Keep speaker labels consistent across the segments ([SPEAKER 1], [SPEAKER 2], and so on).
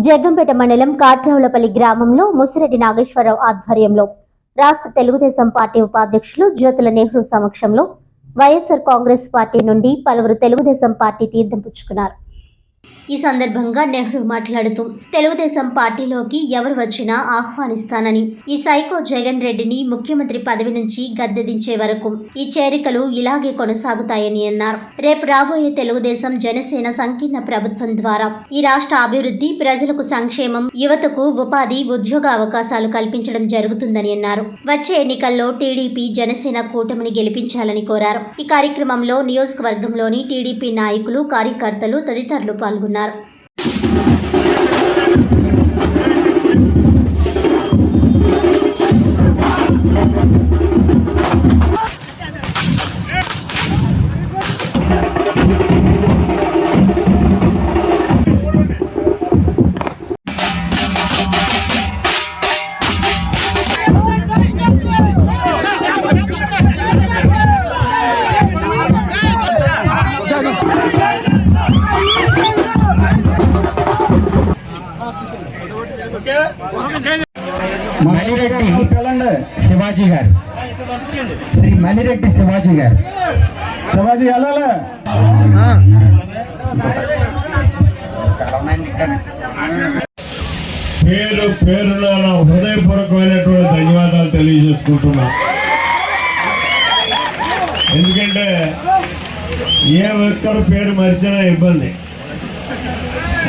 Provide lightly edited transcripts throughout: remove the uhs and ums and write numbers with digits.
[SPEAKER 1] జగ్గంపేట మండలం కాట్రావులపల్లి గ్రామంలో ముసిరెడ్డి నాగేశ్వరరావు ఆధ్వర్యంలో రాష్ట్ర తెలుగుదేశం పార్టీ ఉపాధ్యక్షులు జ్యోతుల నెహ్రూ సమక్షంలో వైఎస్ఆర్ కాంగ్రెస్ పార్టీ నుండి పలువురు తెలుగుదేశం పార్టీ తీర్థం పుచ్చుకున్నారు. ఈ సందర్భంగా నెహ్రూ మాట్లాడుతూ తెలుగుదేశం పార్టీలోకి ఎవరు వచ్చినా ఆహ్వానిస్తానని, ఈ సైకో జగన్ రెడ్డిని ముఖ్యమంత్రి పదవి నుంచి గద్దెదించే వరకు ఈ చేరికలు ఇలాగే కొనసాగుతాయని అన్నారు. రేపు రాబోయే తెలుగుదేశం జనసేన సంకీర్ణ ప్రభుత్వం ద్వారా ఈ రాష్ట్ర అభివృద్ధి, ప్రజలకు సంక్షేమం, యువతకు ఉపాధి, ఉద్యోగ అవకాశాలు కల్పించడం జరుగుతుందని అన్నారు. వచ్చే ఎన్నికల్లో టీడీపీ జనసేన కూటమిని గెలిపించాలని కోరారు. ఈ కార్యక్రమంలో నియోజకవర్గంలోని టీడీపీ నాయకులు, కార్యకర్తలు తదితరులు పాల్గొన్నారు.
[SPEAKER 2] మలిరెడ్డి శివాజీ గారు, శ్రీ మలిరెడ్డి శివాజీ గారు. శివాజీ వెళ్ళాలా?
[SPEAKER 3] పేరు పేరున హృదయపూర్వకమైనటువంటి ధన్యవాదాలు తెలియజేసుకుంటున్నా. ఎందుకంటే ఏ ఒక్కరు పేరు మరిచినా ఇబ్బంది,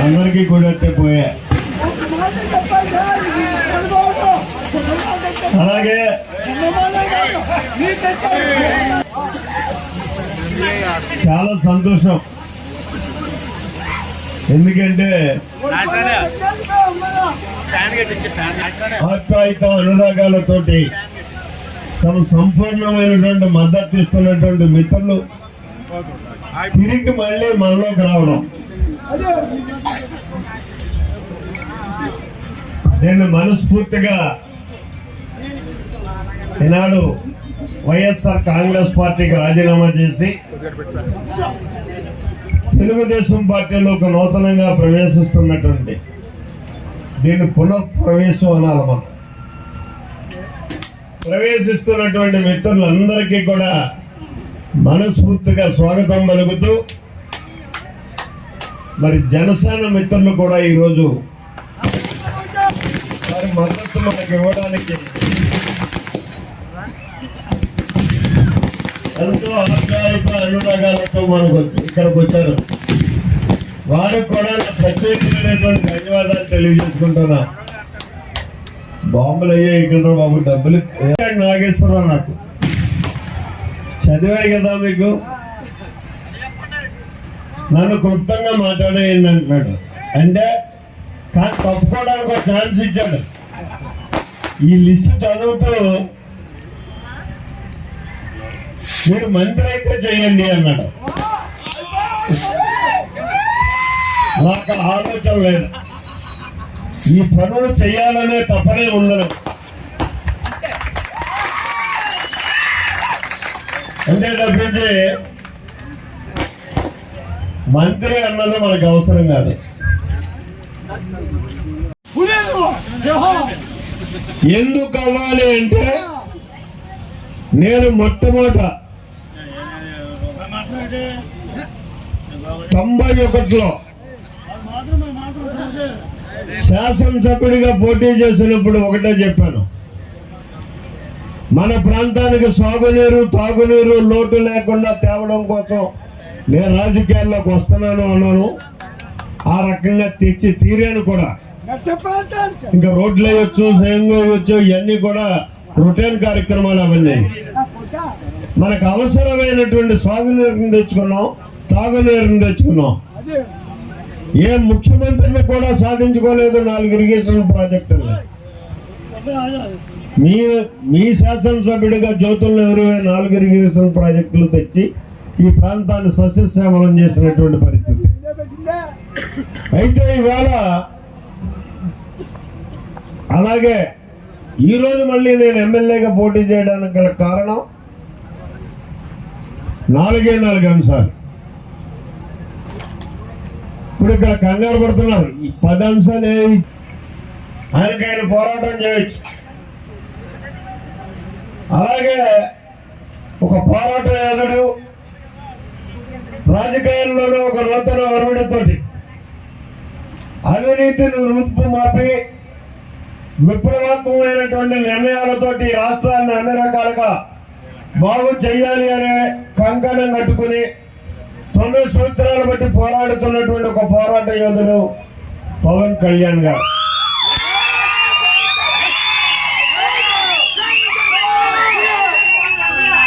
[SPEAKER 3] అందరికీ కూడా పోయా. అలాగే చాలా సంతోషం, ఎందుకంటే ఆప్యాయత, అనురాగాలతోటి తమ సంపూర్ణమైనటువంటి మద్దతు ఇస్తున్నటువంటి మిత్రులు తిరిగి మళ్ళీ మనలోకి రావడం నేను మనస్ఫూర్తిగా ఈనాడు వైఎస్ఆర్ కాంగ్రెస్ పార్టీకి రాజీనామా చేసి తెలుగుదేశం పార్టీలోకి నూతనంగా ప్రవేశిస్తున్నటువంటి, దీన్ని పునఃప్రవేశం అనాలి మనం, ప్రవేశిస్తున్నటువంటి మిత్రులందరికీ కూడా మనస్ఫూర్తిగా స్వాగతం పలుకుతూ, మరి జనసేన మిత్రులు కూడా ఈరోజు వారి మద్దతు మనకి ఇవ్వడానికి ఎంతో ఆప్యాయత, అనురాగాలతో మనకు ఇక్కడికి వచ్చారు. వారికి కూడా ప్రత్యేకమైనటువంటి ధన్యవాదాలు తెలియజేసుకుంటున్నా. బాంబులు అయ్యాయి ఇక్కడ బాబు, డబ్బులు. నాగేశ్వరరావు నాకు చదివాడు కదా, మీకు నన్ను క్లుప్తంగా మాట్లాడేయండి అంటున్నాడు. అంటే కానీ తప్పుకోవడానికి ఒక ఛాన్స్ ఇచ్చాడు. ఈ లిస్టు చదువుతూ మీరు మంత్రి అయితే చేయండి అన్నాడు. నాకు ఆలోచన లేదు, ఈ పనులు చేయాలనే తప్పనే ఉండదు. అంటే తప్పించి మంత్రి అన్నది మనకు అవసరం కాదు. ఎందుకు అవ్వాలి అంటే, నేను మొట్టమొదట 91లో శాసనసభ్యుడిగా పోటీ చేసినప్పుడు ఒకటే చెప్పాను, మన ప్రాంతానికి సాగునీరు, తాగునీరు లోటు లేకుండా తేవడం కోసం నేను రాజకీయాల్లోకి వస్తున్నాను అన్నాను. ఆ రకంగా తెచ్చి తీరాను కూడా. ఇంకా రోడ్లు వేయొచ్చు, సేంగు వేయొచ్చు, ఇవన్నీ కూడా రొటీన్ కార్యక్రమాలు. అవన్నీ మనకు అవసరమైనటువంటి సాగునీరుని తెచ్చుకున్నాం, తాగునీరుని తెచ్చుకున్నాం. ఏ ముఖ్యమంత్రిని కూడా సాధించుకోలేదు 4 ఇరిగేషన్ ప్రాజెక్టులు. మీ శాసనసభ్యుడిగా జ్యోతుల నెహ్రూ 4 ఇరిగేషన్ ప్రాజెక్టులు తెచ్చి ఈ ప్రాంతాన్ని సస్యశ్యామలం చేసినటువంటి పరిస్థితి. అయితే ఈవేళ అలాగే ఈరోజు మళ్ళీ నేను ఎమ్మెల్యేగా పోటీ చేయడానికి గల కారణం 4 అంశాలు. ఇప్పుడు ఇక్కడ కంగారు పడుతున్నారు. ఈ 10 అంశాలు ఆయనకి ఆయన పోరాటం చేయొచ్చు. అలాగే ఒక పోరాట యోధుడు రాజకీయాల్లోనూ ఒక నూతన వరుడితోటి అవినీతిని రూపుమాపి విప్లవాత్మకమైనటువంటి నిర్ణయాలతోటి రాష్ట్రాన్ని అన్ని రకాలుగా బాగు చేయాలి అనే కంకణం కట్టుకుని 9 సంవత్సరాలు బట్టి పోరాడుతున్నటువంటి ఒక పోరాట యోధుడు పవన్ కళ్యాణ్ గారు.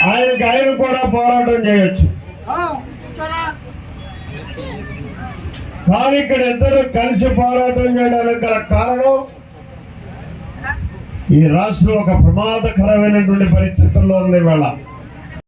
[SPEAKER 3] ఆయన కూడా పోరాటం చేయొచ్చు. కానీ ఇక్కడ ఇద్దరు కలిసి పోరాటం చేయడానికి గల కారణం ఈ రాష్ట్రం ఒక ప్రమాదకరమైనటువంటి పరిస్థితుల్లో ఉంది ఇవాళ.